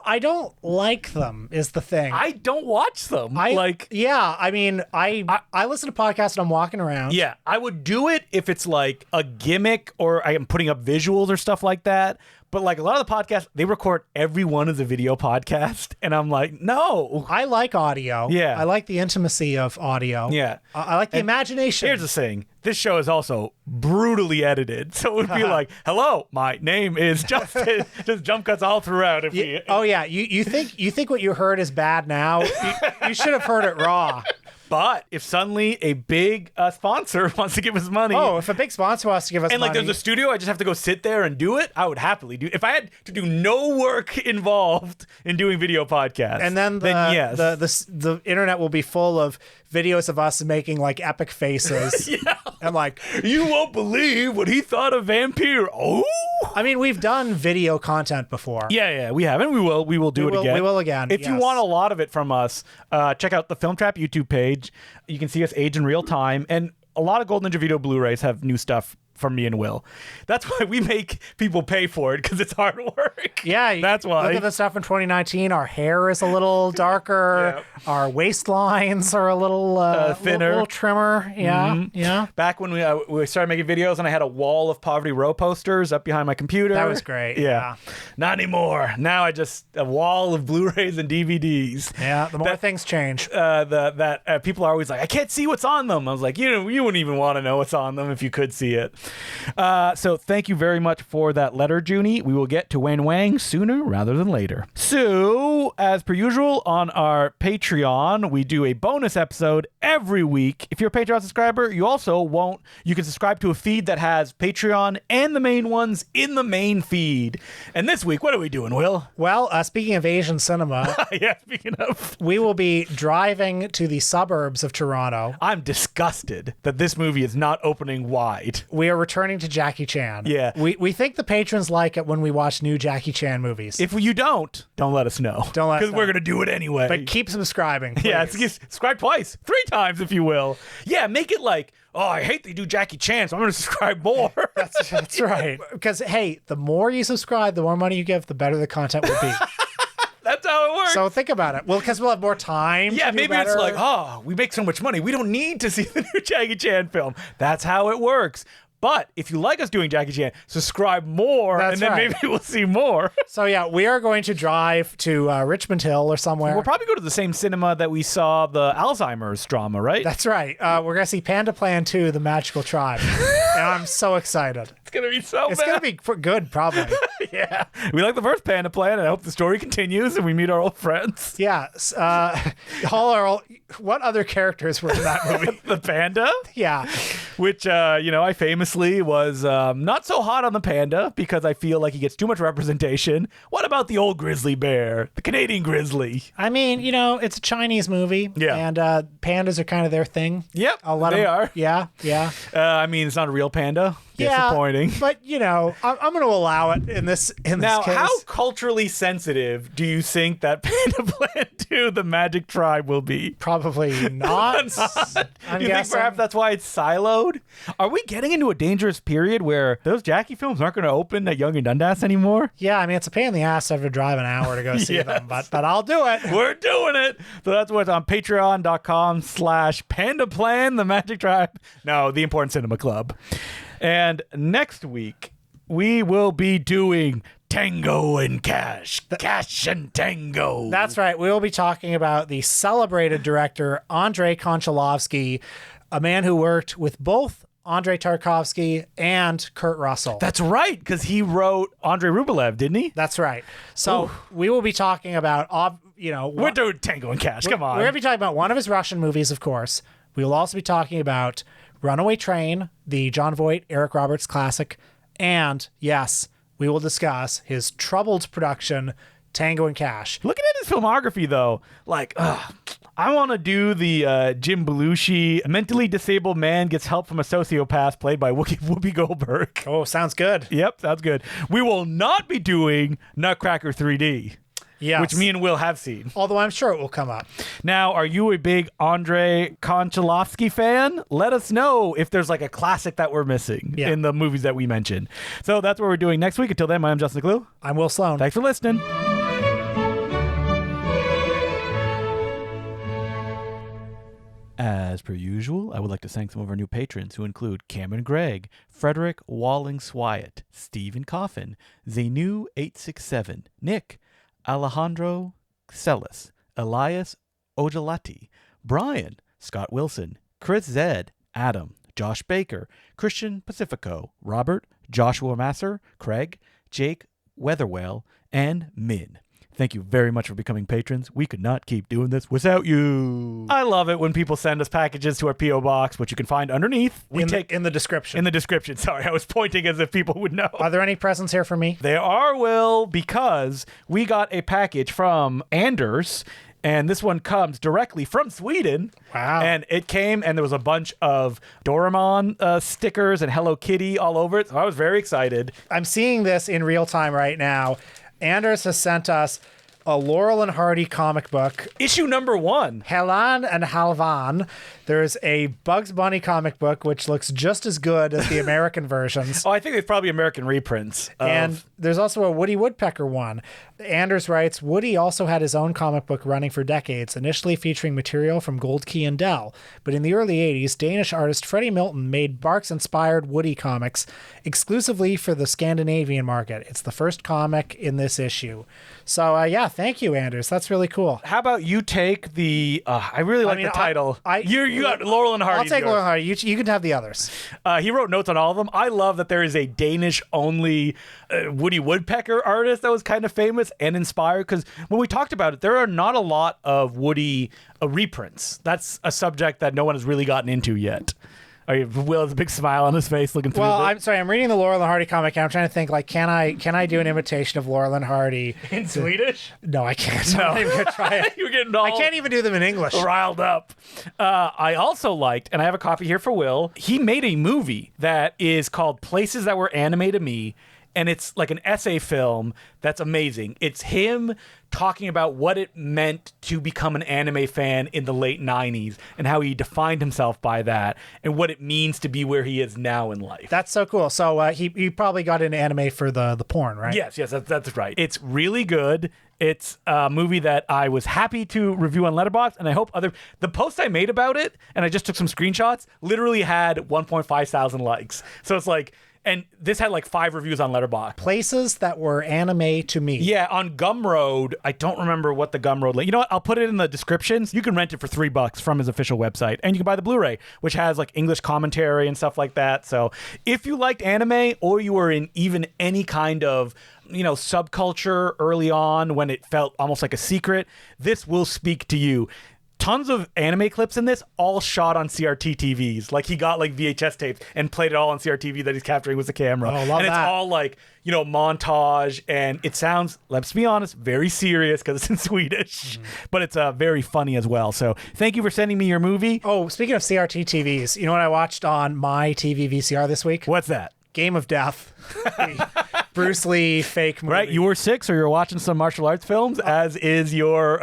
S2: I don't like them, is the thing.
S1: I don't watch them. I
S2: listen to podcasts when I'm walking around.
S1: Yeah, I would do it if it's like a gimmick or I am putting up visuals or stuff like that. But like a lot of the podcasts, they record every one as a video podcast. And I'm like, no.
S2: I like audio.
S1: Yeah.
S2: I like the intimacy of audio.
S1: Yeah.
S2: I like the imagination.
S1: Here's the thing. This show is also brutally edited. So it would be like, hello, my name is Justin. Just jump cuts all throughout.
S2: You think what you heard is bad now? You should have heard it raw.
S1: But if suddenly a big sponsor wants to give us money.
S2: Oh, if a big sponsor wants to give us money.
S1: And like there's a studio, I just have to go sit there and do it, I would happily do it. If I had to do no work involved in doing video podcasts.
S2: And then
S1: yes.
S2: the internet will be full of videos of us making like epic faces.
S1: Yeah.
S2: And like,
S1: you won't believe what he thought of Vampire. Oh.
S2: I mean, we've done video content before.
S1: Yeah, we have, and we will do it again.
S2: We will again.
S1: If you want a lot of it from us, check out the Film Trap YouTube page. You can see us age in real time, and a lot of Gold Ninja Video Blu-rays have new stuff from me and Will. That's why we make people pay for it, because it's hard work.
S2: Yeah,
S1: that's why.
S2: Look at the stuff in 2019. Our hair is a little darker. Yeah. Our waistlines are a little
S1: thinner,
S2: a little trimmer. Yeah, yeah.
S1: Back when we started making videos, and I had a wall of Poverty Row posters up behind my computer.
S2: That was great.
S1: Yeah. Not anymore. Now I just a wall of Blu-rays and DVDs.
S2: Yeah. The more things change.
S1: People are always like, I can't see what's on them. I was like, you wouldn't even want to know what's on them if you could see it. So thank you very much for that letter, Junie. We will get to Wayne Wang sooner rather than later. So, as per usual, on our Patreon, we do a bonus episode every week. If you're a Patreon subscriber, you can subscribe to a feed that has Patreon and the main ones in the main feed. And this week, what are we doing, Will?
S2: Well, speaking of Asian cinema,
S1: yeah, speaking of,
S2: we will be driving to the suburbs of Toronto.
S1: I'm disgusted that this movie is not opening wide.
S2: We are returning to Jackie Chan.
S1: Yeah.
S2: We think the patrons like it when we watch new Jackie Chan movies.
S1: If you don't let us know.
S2: Don't let us know.
S1: Because we're going to do it anyway.
S2: But keep subscribing, please.
S1: Yeah, subscribe twice, 3 times if you will. Yeah, make it like, oh, I hate they do Jackie Chan, so I'm going to subscribe more.
S2: That's right. Because, hey, the more you subscribe, the more money you give, the better the content will be.
S1: That's how it works.
S2: So think about it. Well, because we'll have more time.
S1: Yeah, maybe it's like, oh, we make so much money, we don't need to see the new Jackie Chan film. That's how it works. But if you like us doing Jackie Chan, subscribe more, and then maybe we'll see more.
S2: So yeah, we are going to drive to Richmond Hill or somewhere.
S1: We'll probably go to the same cinema that we saw the Alzheimer's drama, right?
S2: That's right. We're going to see Panda Plan 2, The Magical Tribe. And I'm so excited.
S1: It's going to be so bad.
S2: It's going to be good, probably.
S1: Yeah. We like the first Panda Plan, and I hope the story continues and we meet our old friends.
S2: Yeah. What other characters were in that movie?
S1: The panda?
S2: Yeah.
S1: Which, I famously was not so hot on the panda because I feel like he gets too much representation. What about the old grizzly bear? The Canadian grizzly?
S2: I mean, it's a Chinese movie.
S1: Yeah.
S2: And pandas are kind of their thing.
S1: Yep, they are.
S2: Yeah, yeah.
S1: It's not a real panda. Disappointing.
S2: Yeah, but, I'm going to allow it in this case.
S1: Now, how culturally sensitive do you think that Panda Plan 2, The Magic Tribe, will be?
S2: Probably not.
S1: Do you think perhaps that's why it's siloed? Are we getting into a dangerous period where those Jackie films aren't going to open at Yonge and Dundas anymore?
S2: Yeah, I mean, it's a pain in the ass to have to drive an hour to go see them, but I'll do it.
S1: We're doing it. So that's what's on patreon.com/Panda Plan, The Magic Tribe. No, The Important Cinema Club. And next week, we will be doing Tango and Cash. Cash and Tango.
S2: That's right. We will be talking about the celebrated director, Andrei Konchalovsky, a man who worked with both Andrei Tarkovsky and Kurt Russell.
S1: That's right, because he wrote Andrei Rublev, didn't he?
S2: That's right. So we will be talking about,
S1: we're doing Tango and Cash. Come on.
S2: We're going to be talking about one of his Russian movies, of course. We will also be talking about Runaway Train, the Jon Voight, Eric Roberts classic, and, yes, we will discuss his troubled production, Tango and Cash.
S1: Looking at his filmography, though, I want to do the Jim Belushi, mentally disabled man gets help from a sociopath played by Whoopi Goldberg.
S2: Oh, sounds good.
S1: Yep, sounds good. We will not be doing Nutcracker 3D.
S2: Yes.
S1: Which me and Will have seen.
S2: Although I'm sure it will come up.
S1: Now, are you a big Andrei Konchalovsky fan? Let us know if there's a classic that we're missing in the movies that we mentioned. So that's what we're doing next week. Until then, I'm Justin Decloux.
S2: I'm Will Sloan.
S1: Thanks for listening. As per usual, I would like to thank some of our new patrons who include Cameron Gregg, Frederick Walling-Swyat, Stephen Coffin, Zenu867, Nick, Alejandro Celis, Elias Ojalati, Brian, Scott Wilson, Chris Zed, Adam, Josh Baker, Christian Pacifico, Robert, Joshua Masser, Craig, Jake Weatherwell, and Min. Thank you very much for becoming patrons. We could not keep doing this without you. I love it when people send us packages to our P.O. Box, which you can find underneath.
S2: In the description.
S1: In the description. Sorry, I was pointing as if people would know.
S2: Are there any presents here for me?
S1: There are, Will, because we got a package from Anders, and this one comes directly from Sweden.
S2: Wow.
S1: And it came, and there was a bunch of Doraemon stickers and Hello Kitty all over it, so I was very excited.
S2: I'm seeing this in real time right now. Anders has sent us a Laurel and Hardy comic book.
S1: Issue number 1.
S2: Helan and Halvan. There's a Bugs Bunny comic book, which looks just as good as the American versions.
S1: Oh, I think it's probably American reprints.
S2: And there's also a Woody Woodpecker one. Anders writes, Woody also had his own comic book running for decades, initially featuring material from Gold Key and Dell. But in the early 80s, Danish artist Freddie Milton made Barks-inspired Woody comics exclusively for the Scandinavian market. It's the first comic in this issue. So, thank you, Anders. That's really cool.
S1: How about you take the... I really like the title. You got Laurel and Hardy.
S2: I'll take Laurel and Hardy. You can have the others.
S1: He wrote notes on all of them. I love that there is a Danish-only Woody Woodpecker artist that was kind of famous and inspired, because when we talked about it, there are not a lot of Woody reprints. That's a subject that no one has really gotten into yet. Will has a big smile on his face looking through
S2: I'm sorry. I'm reading the Laurel and Hardy comic, and I'm trying to think, can I do an imitation of Laurel and Hardy
S1: in Swedish?
S2: No, I can't.
S1: No.
S2: I'm not even gonna try it.
S1: You're getting all
S2: I can't even do them in English.
S1: Riled up. I also liked, and I have a copy here for Will, he made a movie that is called Places That Were Anime to Me, and it's like an essay film that's amazing. It's him talking about what it meant to become an anime fan in the late 90s and how he defined himself by that and what it means to be where he is now in life.
S2: That's so cool. So he probably got into anime for the porn, right?
S1: Yes, that's right. It's really good. It's a movie that I was happy to review on Letterboxd, and I hope the post I made about it, and I just took some screenshots, literally had 1.5 thousand likes. So it's like... And this had 5 reviews on Letterboxd.
S2: Places That Were Anime to Me.
S1: Yeah, on Gumroad. I don't remember what the Gumroad link. You know what? I'll put it in the descriptions. You can rent it for $3 from his official website, and you can buy the Blu-ray, which has English commentary and stuff like that. So if you liked anime, or you were in even any kind of subculture early on when it felt almost like a secret, this will speak to you. Tons of anime clips in this, all shot on CRT TVs. Like he got like VHS tapes and played it all on CRT that he's capturing with the camera.
S2: Oh, love
S1: and it's
S2: that.
S1: all like, montage, and it sounds, let's be honest, very serious because it's in Swedish, but it's very funny as well. So thank you for sending me your movie.
S2: Oh, speaking of CRT TVs, you know what I watched on my TV VCR this week?
S1: What's that?
S2: Game of Death. The Bruce Lee fake movie.
S1: Right, you were 6 or you're watching some martial arts films, as is your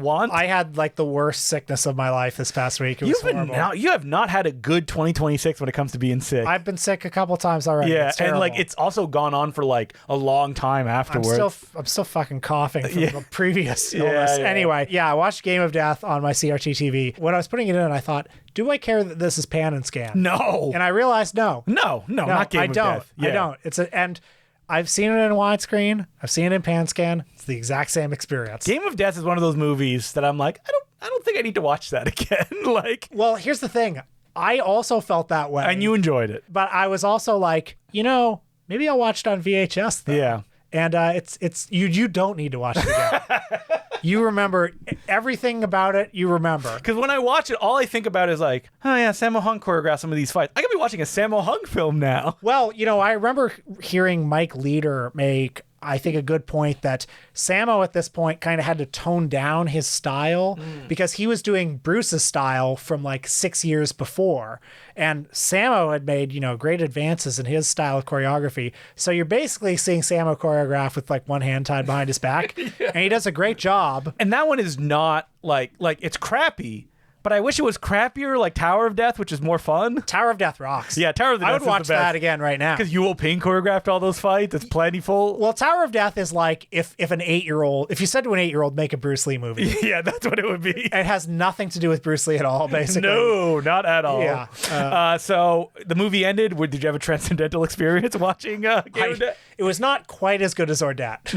S1: want.
S2: I had like the worst sickness of my life this past week. It was horrible.
S1: You have not had a good 2026 when it comes to being sick.
S2: I've been sick a couple times already.
S1: Yeah,
S2: it's
S1: and
S2: terrible.
S1: like it's also gone on for like a long time afterwards.
S2: I'm still fucking coughing from the previous illness.
S1: Yeah.
S2: Anyway, I watched Game of Death on my CRT TV. When I was putting it in, I thought, do I care that this is pan and scan?
S1: No.
S2: And I realized no,
S1: not Game of Death.
S2: I don't. And I've seen it in widescreen. I've seen it in pan scan. It's the exact same experience.
S1: Game of Death is one of those movies that I'm like, I don't think I need to watch that again. Like,
S2: well, here's the thing. I also felt that way.
S1: and you enjoyed it.
S2: But I was also like, maybe I'll watch it on VHS then.
S1: Yeah.
S2: And it's you don't need to watch it again. You remember everything about it. You remember.
S1: Because when I watch it, all I think about is like, oh yeah, Sammo Hung choreographed some of these fights. I could be watching a Sammo Hung film now.
S2: Well, I remember hearing Mike Leader make, I think, a good point that Sammo at this point kind of had to tone down his style because he was doing Bruce's style from like 6 years before. And Sammo had made, great advances in his style of choreography. So you're basically seeing Sammo choreograph with like one hand tied behind his back. And he does a great job.
S1: And that one is not like it's crappy, but I wish it was crappier, like Tower of Death, which is more fun.
S2: Tower of Death rocks.
S1: Yeah, Tower of Death
S2: I would
S1: is
S2: watch
S1: the best.
S2: that again right now.
S1: Because Yul Ping choreographed all those fights. It's plentiful.
S2: Well, Tower of Death is like if an 8-year-old, if you said to an 8-year-old, make a Bruce Lee movie.
S1: Yeah, that's what it would be.
S2: It has nothing to do with Bruce Lee at all, basically.
S1: No, not at all.
S2: Yeah.
S1: So the movie ended. Did you have a transcendental experience watching Game of Death?
S2: It was not quite as good as Ordette.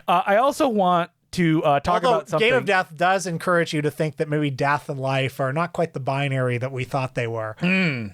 S1: I also want to talk about something.
S2: Game of Death does encourage you to think that maybe death and life are not quite the binary that we thought they were.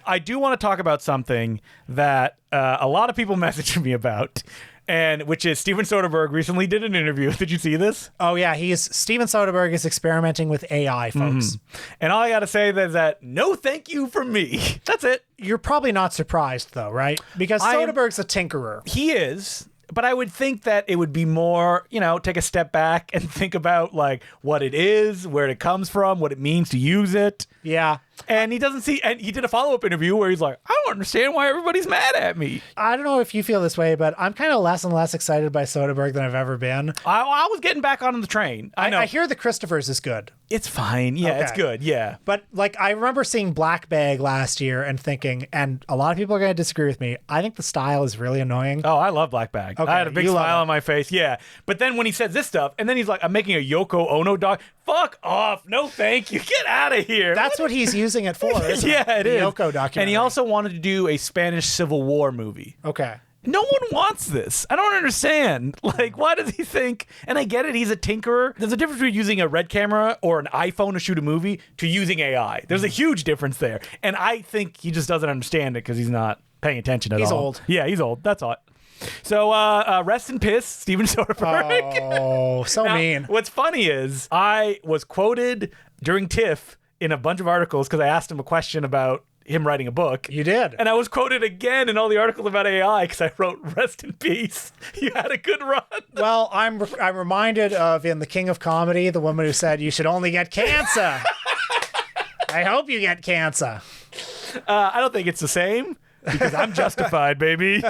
S1: I do want to talk about something that a lot of people messaged me about, and which is Steven Soderbergh recently did an interview. Did you see this?
S2: Oh yeah, Steven Soderbergh is experimenting with AI, folks.
S1: And all I got to say is that no thank you from me. That's it.
S2: You're probably not surprised though, right? Because Soderbergh's a tinkerer.
S1: He is. But I would think that it would be more, take a step back and think about like what it is, where it comes from, what it means to use it.
S2: Yeah.
S1: And he doesn't see, and he did a follow-up interview where he's like, I don't understand why everybody's mad at me.
S2: I don't know if you feel this way, but I'm kind of less and less excited by Soderbergh than I've ever been.
S1: I was getting back on the train. I know.
S2: I hear the Christophers is good.
S1: It's fine. Yeah,
S2: Okay.
S1: It's good. Yeah.
S2: But like I remember seeing Black Bag last year and thinking, and a lot of people are going to disagree with me, I think the style is really annoying.
S1: Oh, I love Black Bag.
S2: Okay,
S1: I had a big
S2: you love
S1: smile
S2: it.
S1: on my face. Yeah. But then when he says this stuff, and then he's like, I'm making a Yoko Ono doc. Fuck off. No, thank you. Get out of here.
S2: That's what he's using it for, isn't it?
S1: Yeah, it
S2: The
S1: is.
S2: Yoko documentary.
S1: And he also wanted to do a Spanish Civil War movie.
S2: Okay.
S1: No one wants this. I don't understand. Like, why does he think? And I get it. He's a tinkerer. There's a difference between using a Red camera or an iPhone to shoot a movie to using AI. There's a huge difference there. And I think he just doesn't understand it because he's not paying attention at all.
S2: He's old.
S1: Yeah, he's old. That's all. So, rest in piss, Steven Soderbergh.
S2: Oh, so
S1: Now,
S2: mean.
S1: What's funny is I was quoted during TIFF in a bunch of articles because I asked him a question about him writing a book.
S2: You did.
S1: And I was quoted again in all the articles about AI because I wrote, rest in peace. You had a good run.
S2: Well, I'm reminded of in The King of Comedy, the woman who said, you should only get cancer. I hope you get cancer.
S1: I don't think it's the same because I'm justified, baby.